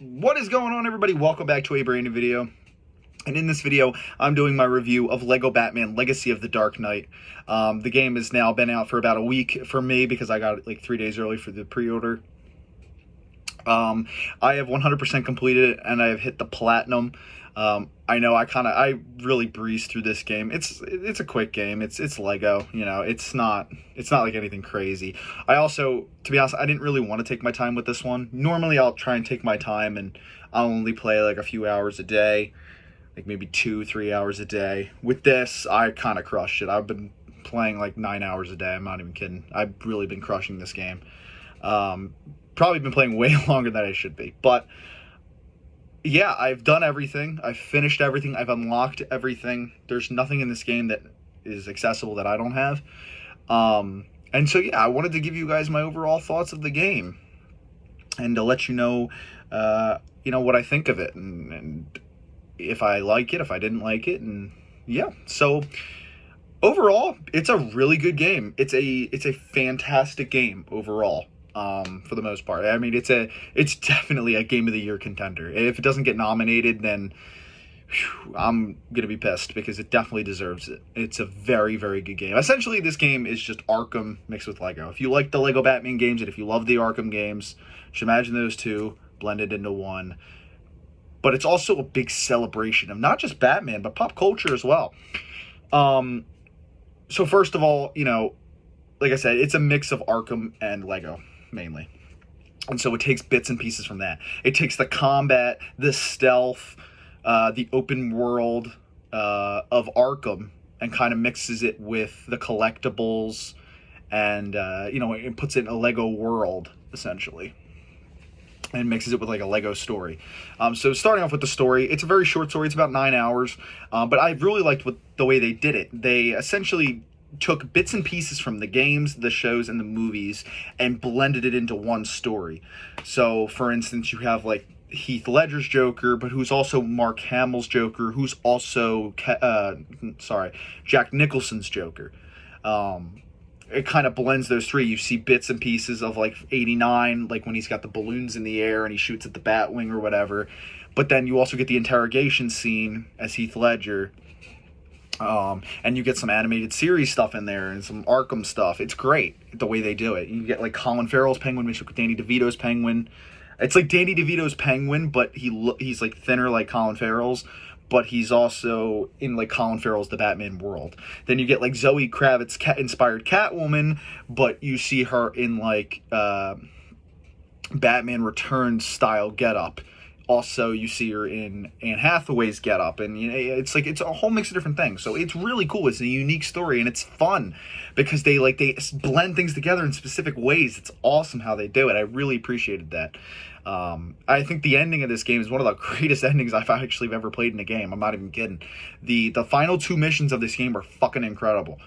What is going on, everybody? Welcome back to a brand new video. And in this video, I'm doing my review of Lego Batman Legacy of the Dark Knight. The game has now been out for about a week for me because I got it like 3 days early for the pre-order. I have 100% completed it, and I have hit the platinum. I know I really breezed through this game. It's a quick game. It's Lego, you know. It's not like anything crazy. I also, to be honest, I didn't really want to take my time with this one. Normally I'll try and take my time and I'll only play like a few hours a day, like maybe 2-3 hours a day. With this, I kind of crushed it. I've been playing like 9 hours a day. I'm not even kidding. I've really been crushing this game. Probably been playing way longer than I should be, but yeah, I've done everything. I've finished everything. I've unlocked everything. There's nothing in this game that is accessible that I don't have. And so, yeah, I wanted to give you guys my overall thoughts of the game and to let you know, what I think of it and if I like it, if I didn't like it, and yeah. So overall, it's a really good game. It's a fantastic game overall. For the most part. I mean, it's definitely a Game of the Year contender. If it doesn't get nominated, then I'm gonna be pissed because it definitely deserves it. It's a very, very good game. Essentially, this game is just Arkham mixed with Lego. If you like the Lego Batman games and if you love the Arkham games, just imagine those two blended into one. But it's also a big celebration of not just Batman, but pop culture as well. So first of all, like I said, it's a mix of Arkham and Lego, mainly. And so it takes bits and pieces from that. It takes the combat, the stealth, the open world of Arkham and kind of mixes it with the collectibles and, it puts it in a Lego world, essentially. And mixes it with like a Lego story. So starting off with the story, it's a very short story. It's about 9 hours. But I really liked the way they did it. They essentially took bits and pieces from the games, the shows, and the movies and blended it into one story. So, for instance, you have like Heath Ledger's Joker, but who's also Mark Hamill's Joker, who's also Jack Nicholson's Joker. It kind of blends those three. You see bits and pieces of like 89, like when he's got the balloons in the air and he shoots at the Batwing or whatever. But then you also get the interrogation scene as Heath Ledger. And you get some animated series stuff in there and some Arkham stuff. It's great the way they do it. You get like Colin Farrell's Penguin mixed with Danny DeVito's Penguin. It's like Danny DeVito's Penguin, but he's like thinner like Colin Farrell's, but he's also in like Colin Farrell's The Batman world. Then you get like Zoe Kravitz inspired Catwoman, but you see her in like Batman Returns style getup. Also, you see her in Anne Hathaway's getup, and it's a whole mix of different things. So it's really cool. It's a unique story, and it's fun because they blend things together in specific ways. It's awesome how they do it. I really appreciated that. I think the ending of this game is one of the greatest endings I've actually ever played in a game. I'm not even kidding. The final two missions of this game are fucking incredible.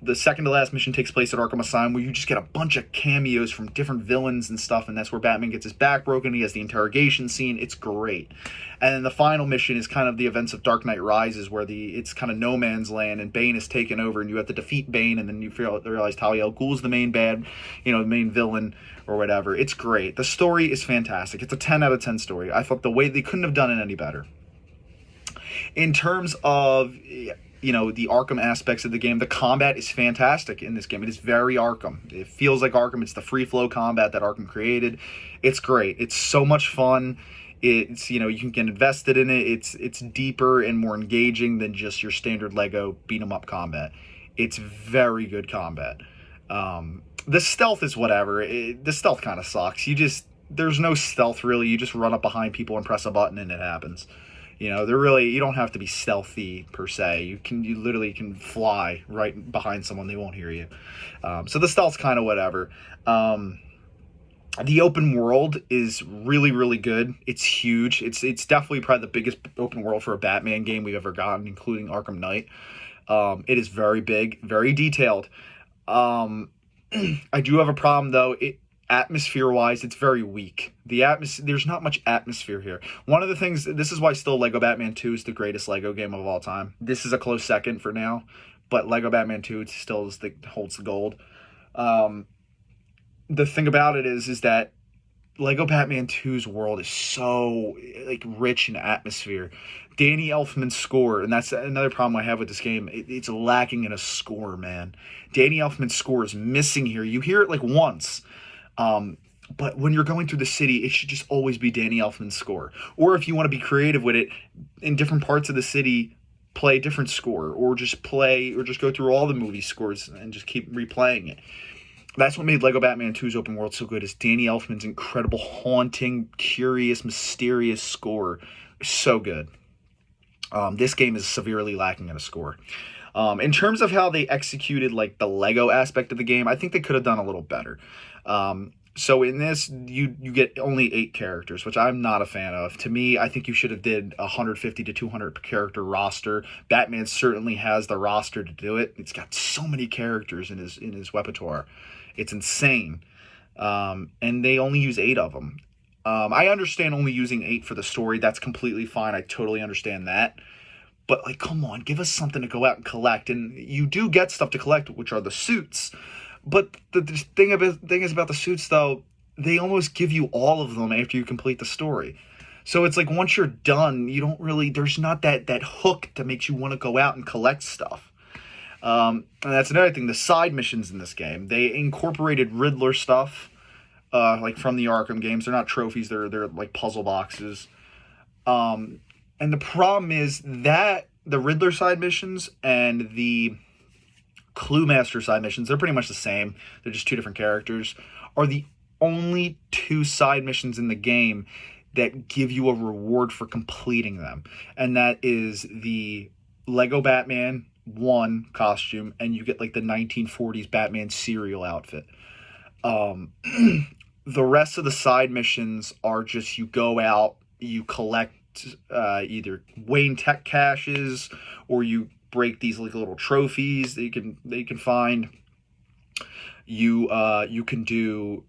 The second to last mission takes place at Arkham Asylum, where you just get a bunch of cameos from different villains and stuff, and that's where Batman gets his back broken. He has the interrogation scene. It's great. And then the final mission is kind of the events of Dark Knight Rises, where it's kind of no man's land, and Bane is taken over, and you have to defeat Bane, and then you realize Talia al Ghul's the main the main villain, or whatever. It's great. The story is fantastic. It's a 10 out of 10 story. I thought they couldn't have done it any better. In terms of the Arkham aspects of the game, the combat is fantastic in this game. It is very Arkham. It feels like Arkham. It's the free flow combat that Arkham created. It's great. It's so much fun. It's, you can get invested in it. It's deeper and more engaging than just your standard Lego beat 'em up combat. It's very good combat. The stealth is whatever. The stealth kind of sucks. There's no stealth really. You just run up behind people and press a button and it happens. You don't have to be stealthy per se. You literally can fly right behind someone. They won't hear you. So the stealth's kind of whatever. The open world is really, really good. It's huge. It's definitely probably the biggest open world for a Batman game we've ever gotten, including Arkham Knight. It is very big, very detailed. I do have a problem though. Atmosphere-wise, it's very weak. There's not much atmosphere here. One of the things, this is why still Lego Batman 2 is the greatest Lego game of all time. This is a close second for now, but Lego Batman 2 still holds the gold. The thing about it is that Lego Batman 2's world is so like rich in atmosphere. Danny Elfman's score, and that's another problem I have with this game. It's lacking in a score, man. Danny Elfman's score is missing here. You hear it like once, but when you're going through the city, it should just always be Danny Elfman's score. Or if you want to be creative with it, in different parts of the city, play a different score, or just go through all the movie scores and just keep replaying it. That's what made Lego Batman 2's open world so good, is Danny Elfman's incredible, haunting, curious, mysterious score. So good. This game is severely lacking in a score. In terms of how they executed like the Lego aspect of the game, I think they could have done a little better. So in this, you get only 8 characters, which I'm not a fan of. To me, I think you should have did 150 to 200 character roster. Batman certainly has the roster to do it. It's got so many characters in his repertoire. It's insane. And they only use 8 of them. I understand only using 8 for the story. That's completely fine. I totally understand that. But, like, come on, give us something to go out and collect. And you do get stuff to collect, which are the suits. But the thing is about the suits, though, they almost give you all of them after you complete the story. So it's like once you're done, you don't really, there's not that hook that makes you want to go out and collect stuff. And that's another thing, the side missions in this game. They incorporated Riddler stuff, like from the Arkham games. They're not trophies, they're like puzzle boxes. And the problem is that the Riddler side missions and the Clue Master side missions, they're pretty much the same. They're just 2 different characters, are the only 2 side missions in the game that give you a reward for completing them. And that is the Lego Batman 1 costume, and you get like the 1940s Batman cereal outfit. The rest of the side missions are just you go out, you collect either Wayne Tech caches, or you break these like little trophies that you can find. You can do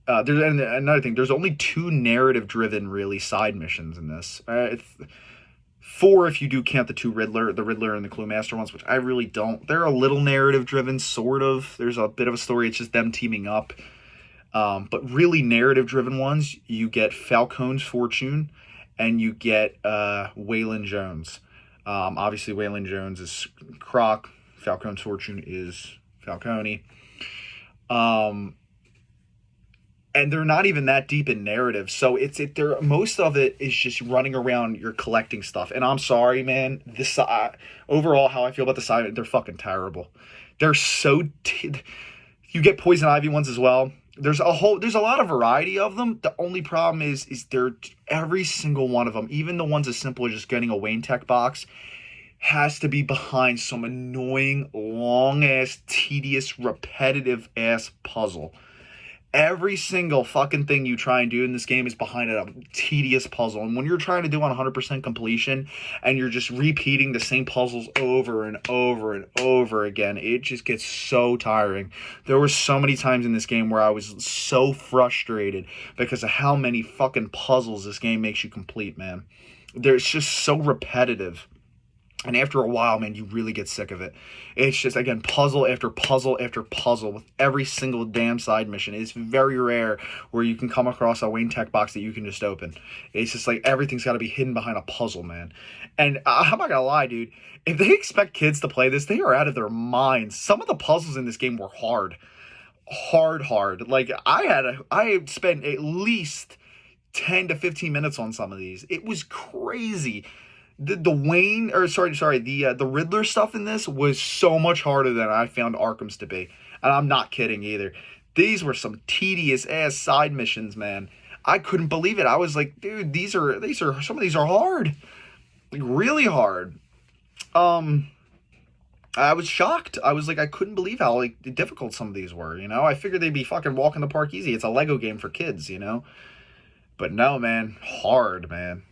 there's another thing. There's only 2 narrative driven really side missions in this. 4 if you do count the 2 the Riddler and the Clue Master ones, which I really don't. They're a little narrative driven, sort of. There's a bit of a story. It's just them teaming up. But really narrative driven ones, you get Falcone's Fortune, and you get Waylon Jones. Obviously, Waylon Jones is Croc. Falcone's Fortune is Falcone. And they're not even that deep in narrative. So most of it is just running around, you're collecting stuff. And I'm sorry, man. This overall, how I feel about the side, they're fucking terrible. They're so... you get Poison Ivy ones as well. There's a lot of variety of them. The only problem is they're every single one of them, even the ones as simple as just getting a Wayne Tech box, has to be behind some annoying, long-ass, tedious, repetitive-ass puzzle. Every single fucking thing you try and do in this game is behind a tedious puzzle. And when you're trying to do on 100% completion and you're just repeating the same puzzles over and over and over again, it just gets so tiring. There were so many times in this game where I was so frustrated because of how many fucking puzzles this game makes you complete, man. It's just so repetitive. And after a while, man, you really get sick of it. It's just, again, puzzle after puzzle after puzzle with every single damn side mission. It's very rare where you can come across a Wayne Tech box that you can just open. It's just like everything's got to be hidden behind a puzzle, man. And I'm not going to lie, dude. If they expect kids to play this, they are out of their minds. Some of the puzzles in this game were hard. Hard. Like, I spent at least 10 to 15 minutes on some of these. It was crazy. The Riddler stuff in this was so much harder than I found Arkham's to be. And I'm not kidding either. These were some tedious ass side missions, man. I couldn't believe it. I was like, dude, some of these are hard. Like, really hard. I was shocked. I was like, I couldn't believe how like difficult some of these were, you know? I figured they'd be fucking walk in the park easy. It's a Lego game for kids, you know? But no, man. Hard, man.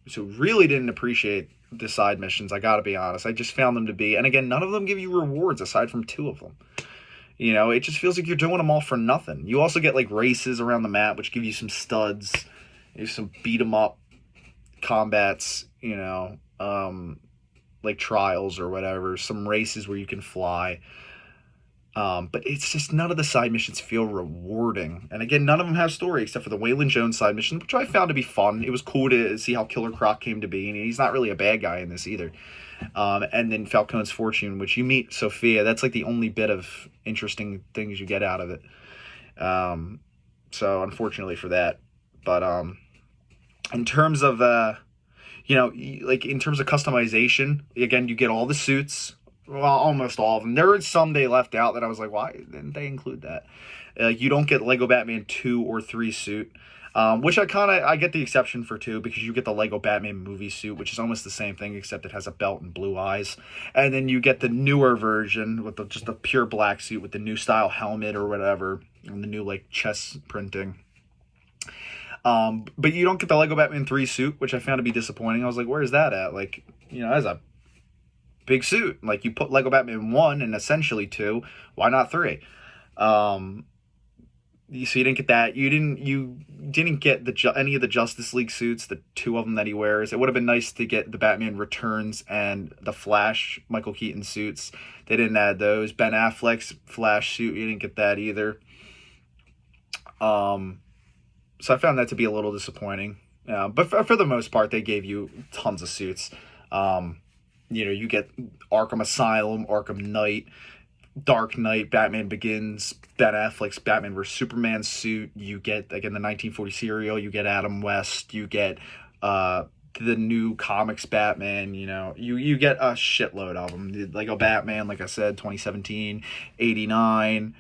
So really didn't appreciate the side missions, I gotta be honest. I just found them to be, and again, none of them give you rewards aside from 2 of them. You know, it just feels like you're doing them all for nothing. You also get like races around the map, which give you some studs. There's some beat 'em up combats, you know, like trials or whatever. Some races where you can fly. But it's just none of the side missions feel rewarding. And again, none of them have story except for the Waylon Jones side mission, which I found to be fun. It was cool to see how Killer Croc came to be, and he's not really a bad guy in this either. And then Falcone's Fortune, which you meet Sophia. That's like the only bit of interesting things you get out of it. So unfortunately for that, but in terms of like in terms of customization, again, you get all the suits. Well, almost all of them. There were some they left out that I was like, why didn't they include that? You don't get Lego Batman 2 or 3 suit, which I get the exception for 2 because you get the Lego Batman movie suit, which is almost the same thing except it has a belt and blue eyes. And then you get the newer version with just a pure black suit with the new style helmet or whatever, and the new like chest printing. But you don't get the Lego Batman 3 suit, which I found to be disappointing. I was like, where is that at? Like, as a big suit. Like, you put Lego Batman 1 and essentially 2. Why not 3? So you didn't get that. You didn't get any of the Justice League suits, the 2 of them that he wears. It would have been nice to get the Batman Returns and the Flash Michael Keaton suits. They didn't add those. Ben Affleck's Flash suit, you didn't get that either. So I found that to be a little disappointing. But for the most part, they gave you tons of suits. You get Arkham Asylum, Arkham Knight, Dark Knight, Batman Begins, Ben Affleck's Batman vs. Superman suit. You get, again, the 1940 serial. You get Adam West. You get the new comics Batman. You get a shitload of them. The Lego Batman, like I said, 2017, 89.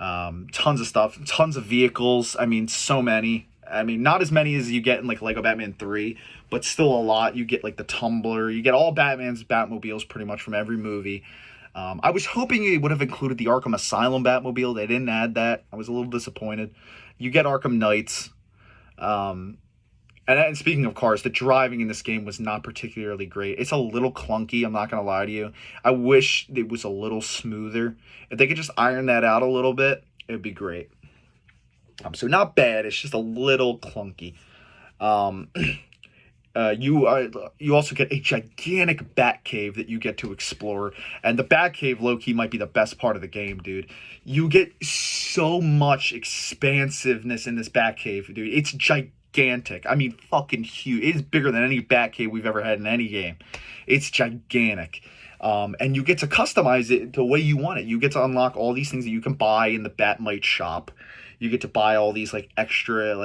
Tons of stuff, tons of vehicles. I mean, so many. I mean, not as many as you get in like Lego Batman 3, but still a lot. You get like the Tumbler. You get all Batman's Batmobiles pretty much from every movie. I was hoping it would have included the Arkham Asylum Batmobile. They didn't add that. I was a little disappointed. You get Arkham Knights. And speaking of cars, the driving in this game was not particularly great. It's a little clunky, I'm not going to lie to you. I wish it was a little smoother. If they could just iron that out a little bit, it would be great. So not bad, it's just a little clunky. You also get a gigantic Batcave that you get to explore. And the Batcave, low-key, might be the best part of the game, dude. You get so much expansiveness in this Batcave, dude. It's gigantic. I mean, fucking huge. It's bigger than any Batcave we've ever had in any game. It's gigantic. And you get to customize it the way you want it. You get to unlock all these things that you can buy in the Batmite shop. You get to buy all these like extra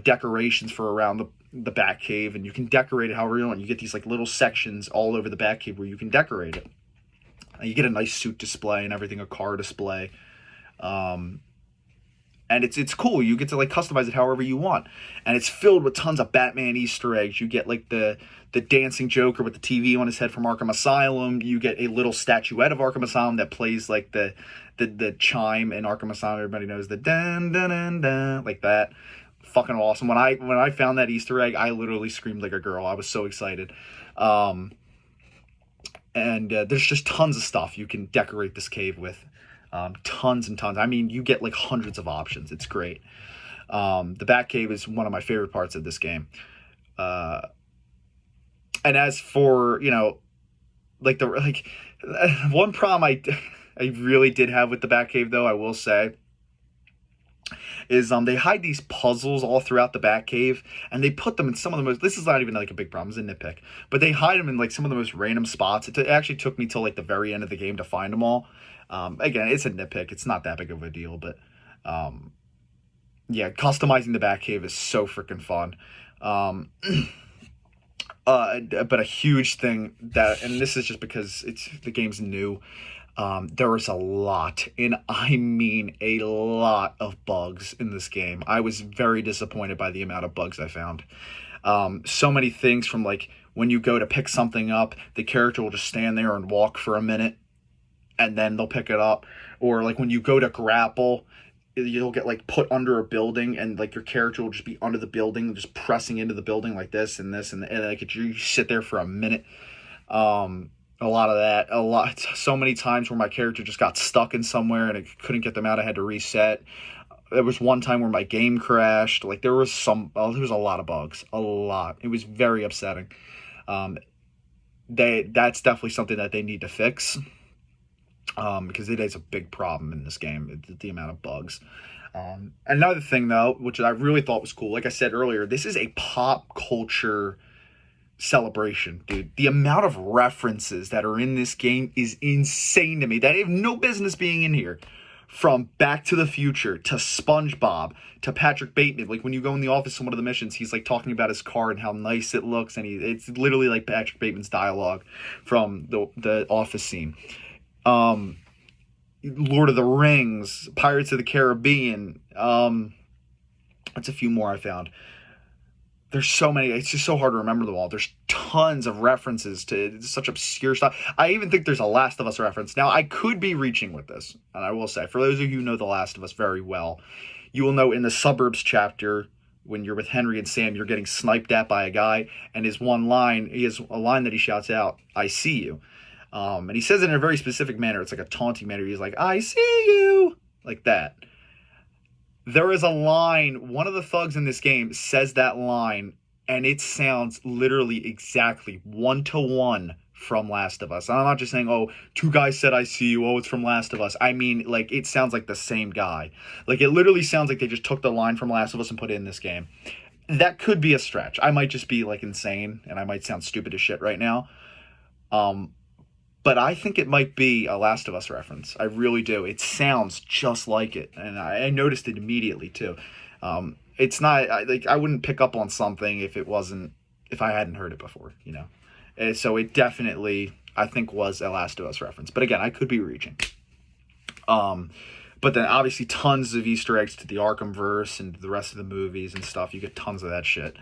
decorations for around the Batcave, and you can decorate it however you want. You get these like little sections all over the Batcave where you can decorate it. And you get a nice suit display and everything, a car display. And it's cool. You get to like customize it however you want, and it's filled with tons of Batman Easter eggs. You get like the dancing Joker with the TV on his head from Arkham Asylum. You get a little statuette of Arkham Asylum that plays like the chime in Arkham Asylum. Everybody knows the dun dun dun dun, like that. Fucking awesome. When I found that Easter egg, I literally screamed like a girl. I was so excited. And there's just tons of stuff you can decorate this cave with. Tons and tons. I mean, you get like hundreds of options. It's great. The Batcave is one of my favorite parts of this game. And as for, one problem I really did have with the Batcave, though, I will say, is they hide these puzzles all throughout the Batcave, and they put them in some of the most, this is not even like a big problem, it's a nitpick, but they hide them in like some of the most random spots. It actually took me till like the very end of the game to find them all. Again, it's a nitpick, it's not that big of a deal, but yeah, customizing the Batcave is so freaking fun. But a huge thing that, and this is just because the game's new, there was a lot, and I mean a lot of bugs in this game. I was very disappointed by the amount of bugs I found. So many things, from like when you go to pick something up, the character will just stand there and walk for a minute, and then they'll pick it up. Or like when you go to grapple, you'll get like put under a building, and like your character will just be under the building, just pressing into the building like this and this, and like you sit there for a minute. A lot of that, so many times where my character just got stuck in somewhere and I couldn't get them out. I had to reset. There was one time where my game crashed. Like there was a lot of bugs, a lot. It was very upsetting. That's definitely something that they need to fix. because it is a big problem in this game, the amount of bugs. Another thing, though, which I really thought was cool, like I said earlier, this is a pop culture celebration, dude. The amount of references that are in this game is insane to me. That have no business being in here. From Back to the Future to SpongeBob to Patrick Bateman. Like when you go in the office on one of the missions, he's like talking about his car and how nice it looks, and it's literally like Patrick Bateman's dialogue from the office scene. Lord of the Rings, Pirates of the Caribbean. That's a few more I found. There's so many. It's just so hard to remember them all. There's tons of references to such obscure stuff. I even think there's a Last of Us reference. Now, I could be reaching with this, and I will say, for those of you who know The Last of Us very well, you will know in the Suburbs chapter, when you're with Henry and Sam, you're getting sniped at by a guy, and he has a line that he shouts out, "I see you." And he says it in a very specific manner. It's like a taunting manner. He's like, "I see you," like that. There is a line, one of the thugs in this game says that line, and it sounds literally exactly 1-to-1 from Last of Us. And I'm not just saying, oh, two guys said I see you, oh, it's from Last of Us. I mean, like, it sounds like the same guy. Like, it literally sounds like they just took the line from Last of Us and put it in this game. That could be a stretch. I might just be, like, insane, and I might sound stupid as shit right now. But I think it might be a Last of Us reference. I really do. It sounds just like it, and I noticed it immediately too. It's not I wouldn't pick up on something if I hadn't heard it before, you know. And so it definitely, I think, was a Last of Us reference. But again, I could be reaching. But then obviously tons of Easter eggs to the Arkhamverse and the rest of the movies and stuff. You get tons of that shit.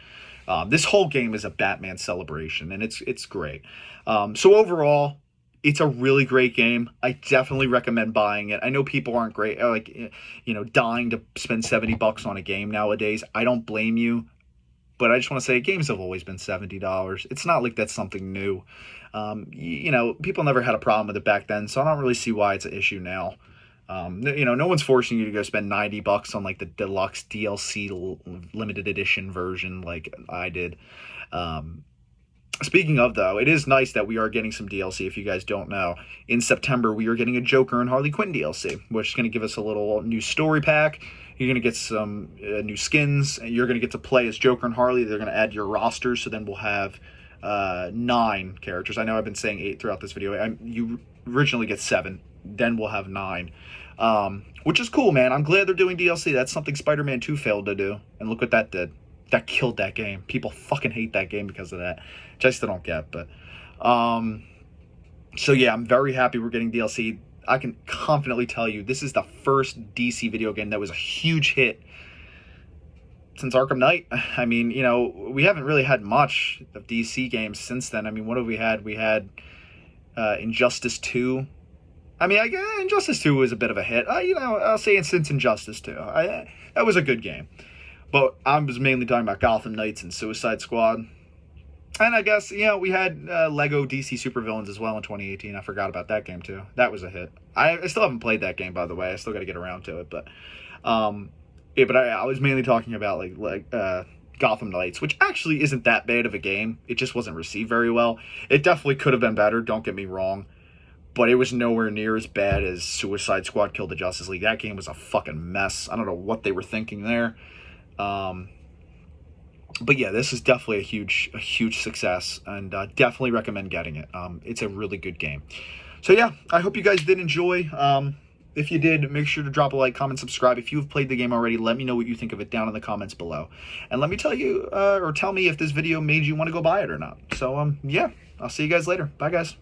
This whole game is a Batman celebration, and it's great. So overall, it's a really great game. I definitely recommend buying it. I know people aren't great, like, you know, dying to spend $70 on a game nowadays. I don't blame you, but I just want to say games have always been $70. It's not like that's something new. You know, people never had a problem with it back then, so I don't really see why it's an issue now. You know, no one's forcing you to go spend $90 on like the deluxe DLC limited edition version like I did. Speaking of, though, it is nice that we are getting some DLC. If you guys don't know, in September we are getting a Joker and Harley Quinn DLC, which is going to give us a little new story pack. You're going to get some new skins. You're going to get to play as Joker and Harley. They're going to add your rosters, so then we'll have 9 characters. I know I've been saying 8 throughout this video. You originally get 7, then we'll have 9, which is cool, man. I'm glad they're doing DLC. That's something Spider-Man 2 failed to do, and look what that did. That killed that game. People fucking hate that game because of that, which I still don't get. But so yeah, I'm very happy we're getting DLC. I can confidently tell you this is the first DC video game that was a huge hit since Arkham Knight. I mean, you know, we haven't really had much of DC games since then. I mean, what have we had? We had Injustice 2. I mean, Injustice 2 was a bit of a hit. You know, I'll say since Injustice 2. That was a good game. But I was mainly talking about Gotham Knights and Suicide Squad. And I guess, you know, we had Lego DC Supervillains as well in 2018. I forgot about that game, too. That was a hit. I still haven't played that game, by the way. I still got to get around to it. But, yeah, but I was mainly talking about, like Gotham Knights, which actually isn't that bad of a game. It just wasn't received very well. It definitely could have been better, don't get me wrong. But it was nowhere near as bad as Suicide Squad Killed the Justice League. That game was a fucking mess. I don't know what they were thinking there. But yeah, this is definitely a huge success, and definitely recommend getting it. It's a really good game. So yeah, I hope you guys did enjoy. If you did, make sure to drop a like, comment, subscribe. If you've played the game already, let me know what you think of it down in the comments below. And let me tell you, or tell me if this video made you want to go buy it or not. So yeah, I'll see you guys later. Bye, guys.